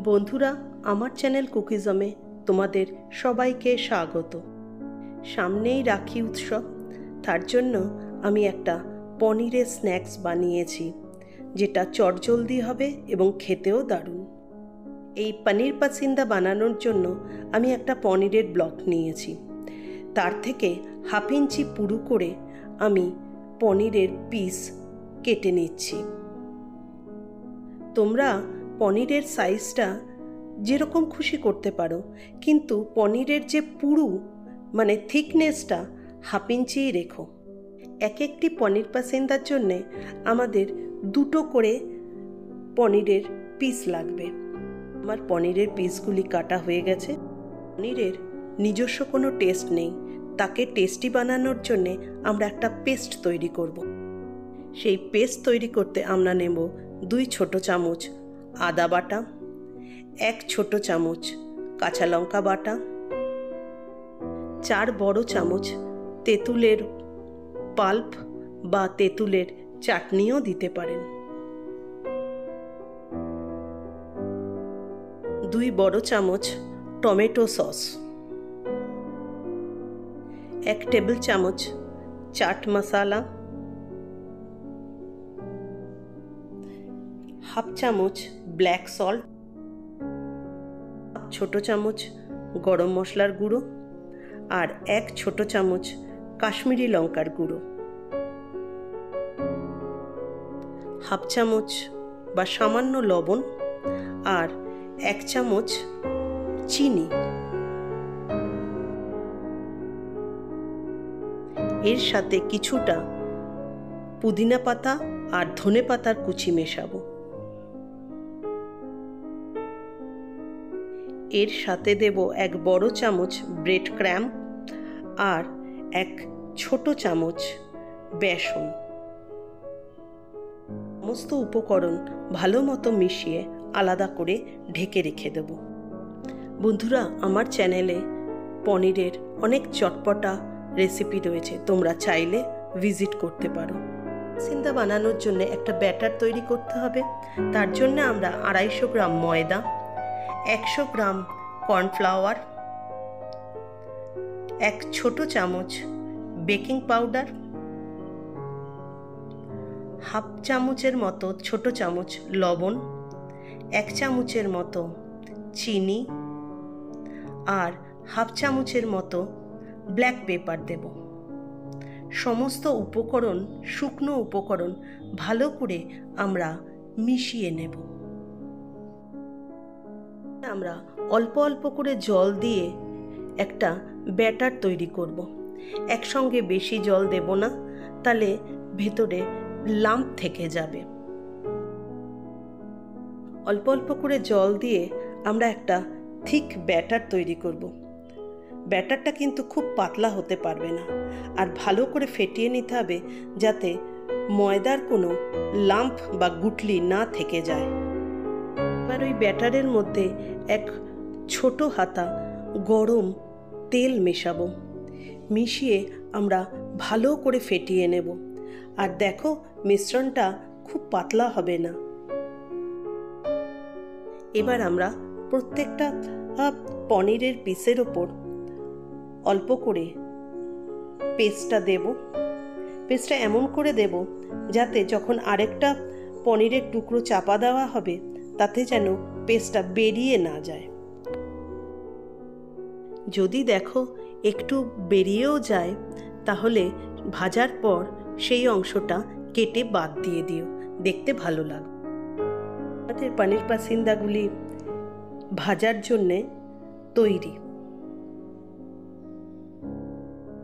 বন্ধুরা, আমার চ্যানেল কুকিজমে তোমাদের সবাইকে স্বাগত। সামনেই রাখি উৎসব, তার জন্য আমি একটা পনিরের স্ন্যাক্স বানিয়েছি, যেটা চটজলদি হবে এবং খেতেও দারুণ। এই পনির পাসিন্দা বানানোর জন্য আমি একটা পনিরের ব্লক নিয়েছি। তার থেকে 1/2 ইঞ্চি পুরু করে আমি পনিরের পিস কেটে নিচ্ছি। তোমরা পনিরের সাইজটা যেরকম খুশি করতে পারো, কিন্তু পনিরের যে পুরু মানে থিকনেসটা 1/2 ইঞ্চিই রেখো। একটি পনির পাসিন্দার জন্যে আমাদের 2টো করে পনিরের পিস লাগবে। আমার পনিরের পিসগুলি কাটা হয়ে গেছে। পনিরের নিজস্ব কোনো টেস্ট নেই, তাকে টেস্টি বানানোর জন্যে আমরা একটা পেস্ট তৈরি করব। সেই পেস্ট তৈরি করতে আমরা নেব 2 ছোট চামচ আদা বাটা, 1 ছোট চামচ কাঁচা লঙ্কা বাটা, 4 বড় চামচ তেঁতুলের পাল্প বা তেঁতুলের চাটনিও দিতে পারেন, 2 বড় চামচ টমেটো সস, 1 টেবিল চামচ চাট মশলা, 1/2 চামচ ব্ল্যাক সল্ট, ছোট চামচ গরম মশলার গুঁড়ো আর 1 ছোট চামচ কাশ্মীরি লঙ্কার গুঁড়ো, 1/2 চামচ বা সামান্য লবণ আর 1 চামচ চিনি। এর সাথে কিছুটা পুদিনা পাতা আর ধনে পাতার কুচি মেশাবো। এর সাথে দেব 1 বড় চামচ ব্রেড ক্রাম্ব আর 1 ছোট চামচ বেসন। সমস্ত উপকরণ ভালো মতো মিশিয়ে আলাদা করে ঢেকে রেখে দেব। বন্ধুরা, আমার চ্যানেলে পনিরের অনেক চটপটা রেসিপি রয়েছে, তোমরা চাইলে ভিজিট করতে পারো। পাসিন্দা বানানোর জন্য একটা ব্যাটার তৈরি করতে হবে। তার জন্য আমরা 250 গ্রাম ময়দা, 100 গ্রাম কর্নফ্লাওয়ার, 1 ছোট চামচ বেকিং পাউডার, 1/2 চামচের মতো ছোট চামচ লবণ, 1 চামচের মতো চিনি আর 1/2 চামচের মতো ব্ল্যাক পেপার দেব। সমস্ত উপকরণ, শুকনো উপকরণ ভালো করে আমরা মিশিয়ে নেব। আমরা অল্প অল্প করে জল দিয়ে একটা ব্যাটার তৈরি করব। একসঙ্গে বেশি জল দেব না, তাহলে ভেতরে লাম্প থেকে যাবে। অল্প অল্প করে জল দিয়ে আমরা একটা থিক ব্যাটার তৈরি করব। ব্যাটারটা কিন্তু খুব পাতলা হতে পারবে না, আর ভালো করে ফেটিয়ে নিতে হবে যাতে ময়দার কোনো লাম্প বা গুটলি না থেকে যায়। এবার ওই ব্যাটারের মধ্যে 1 ছোট হাতা গরম তেল মেশাবো। মিশিয়ে আমরা ভালো করে ফেটিয়ে নেব। আর দেখো, মিশ্রণটা খুব পাতলা হবে না। এবার আমরা প্রত্যেকটা পনিরের পিসের ওপর অল্প করে পেস্টটা দেব। পেস্টটা এমন করে দেব যাতে যখন আরেকটা পনিরের টুকরো চাপা দেওয়া হবে, তাতে যেন পেস্টটা বেরিয়ে না যায়। যদি দেখো একটু বেরিয়েও যায়, তাহলে ভাজার পর সেই অংশটা কেটে বাদ দিয়ে দিও, দেখতে ভালো লাগবে। আমাদের পনির পাসিন্দাগুলি ভাজার জন্যে তৈরি।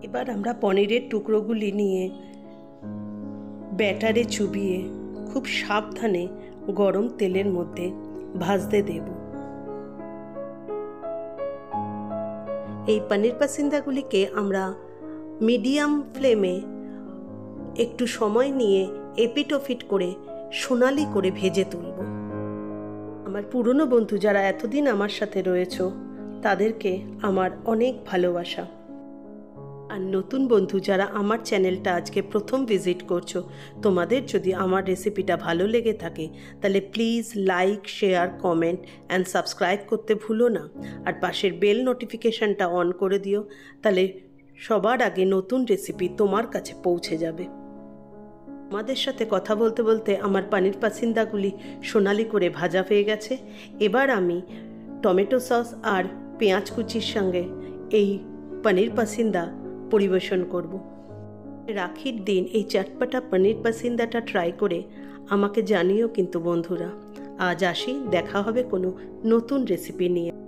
এবার আমরা পনিরের টুকরোগুলি নিয়ে ব্যাটারে চুবিয়ে খুব সাবধানে গরম তেলের মধ্যে ভাজতে দেব। এই পনির পাসিন্দাগুলিকে আমরা মিডিয়াম ফ্লেমে একটু সময় নিয়ে এপিট ওপিট করে সোনালি করে ভেজে তুলব। আমার পুরনো বন্ধু যারা এতদিন আমার সাথে রয়েছো, তাদেরকে আমার অনেক ভালোবাসা। আর নতুন বন্ধু যারা আমার চ্যানেলটা আজকে প্রথম ভিজিট করছো, তোমাদের যদি আমার রেসিপিটা ভালো লেগে থাকে তাহলে please like, share, comment and subscribe করতে ভুলো না। আর পাশের বেল নোটিফিকেশানটা অন করে দিও, তাহলে সবার আগে নতুন রেসিপি তোমার কাছে পৌঁছে যাবে। আমাদের সাথে কথা বলতে বলতে আমার পানির পাসিন্দাগুলি সোনালি করে ভাজা হয়ে গেছে। এবার আমি টমেটো সস আর পেঁয়াজ কুচির সঙ্গে এই পনির পাসিন্দা পরিবেশন করব। রাখির দিন এই চটপটা পনির পাসিন্দাটা ট্রাই করে আমাকে জানিও কিন্তু বন্ধুরা। আজ আসি, দেখা হবে কোনো নতুন রেসিপি নিয়ে।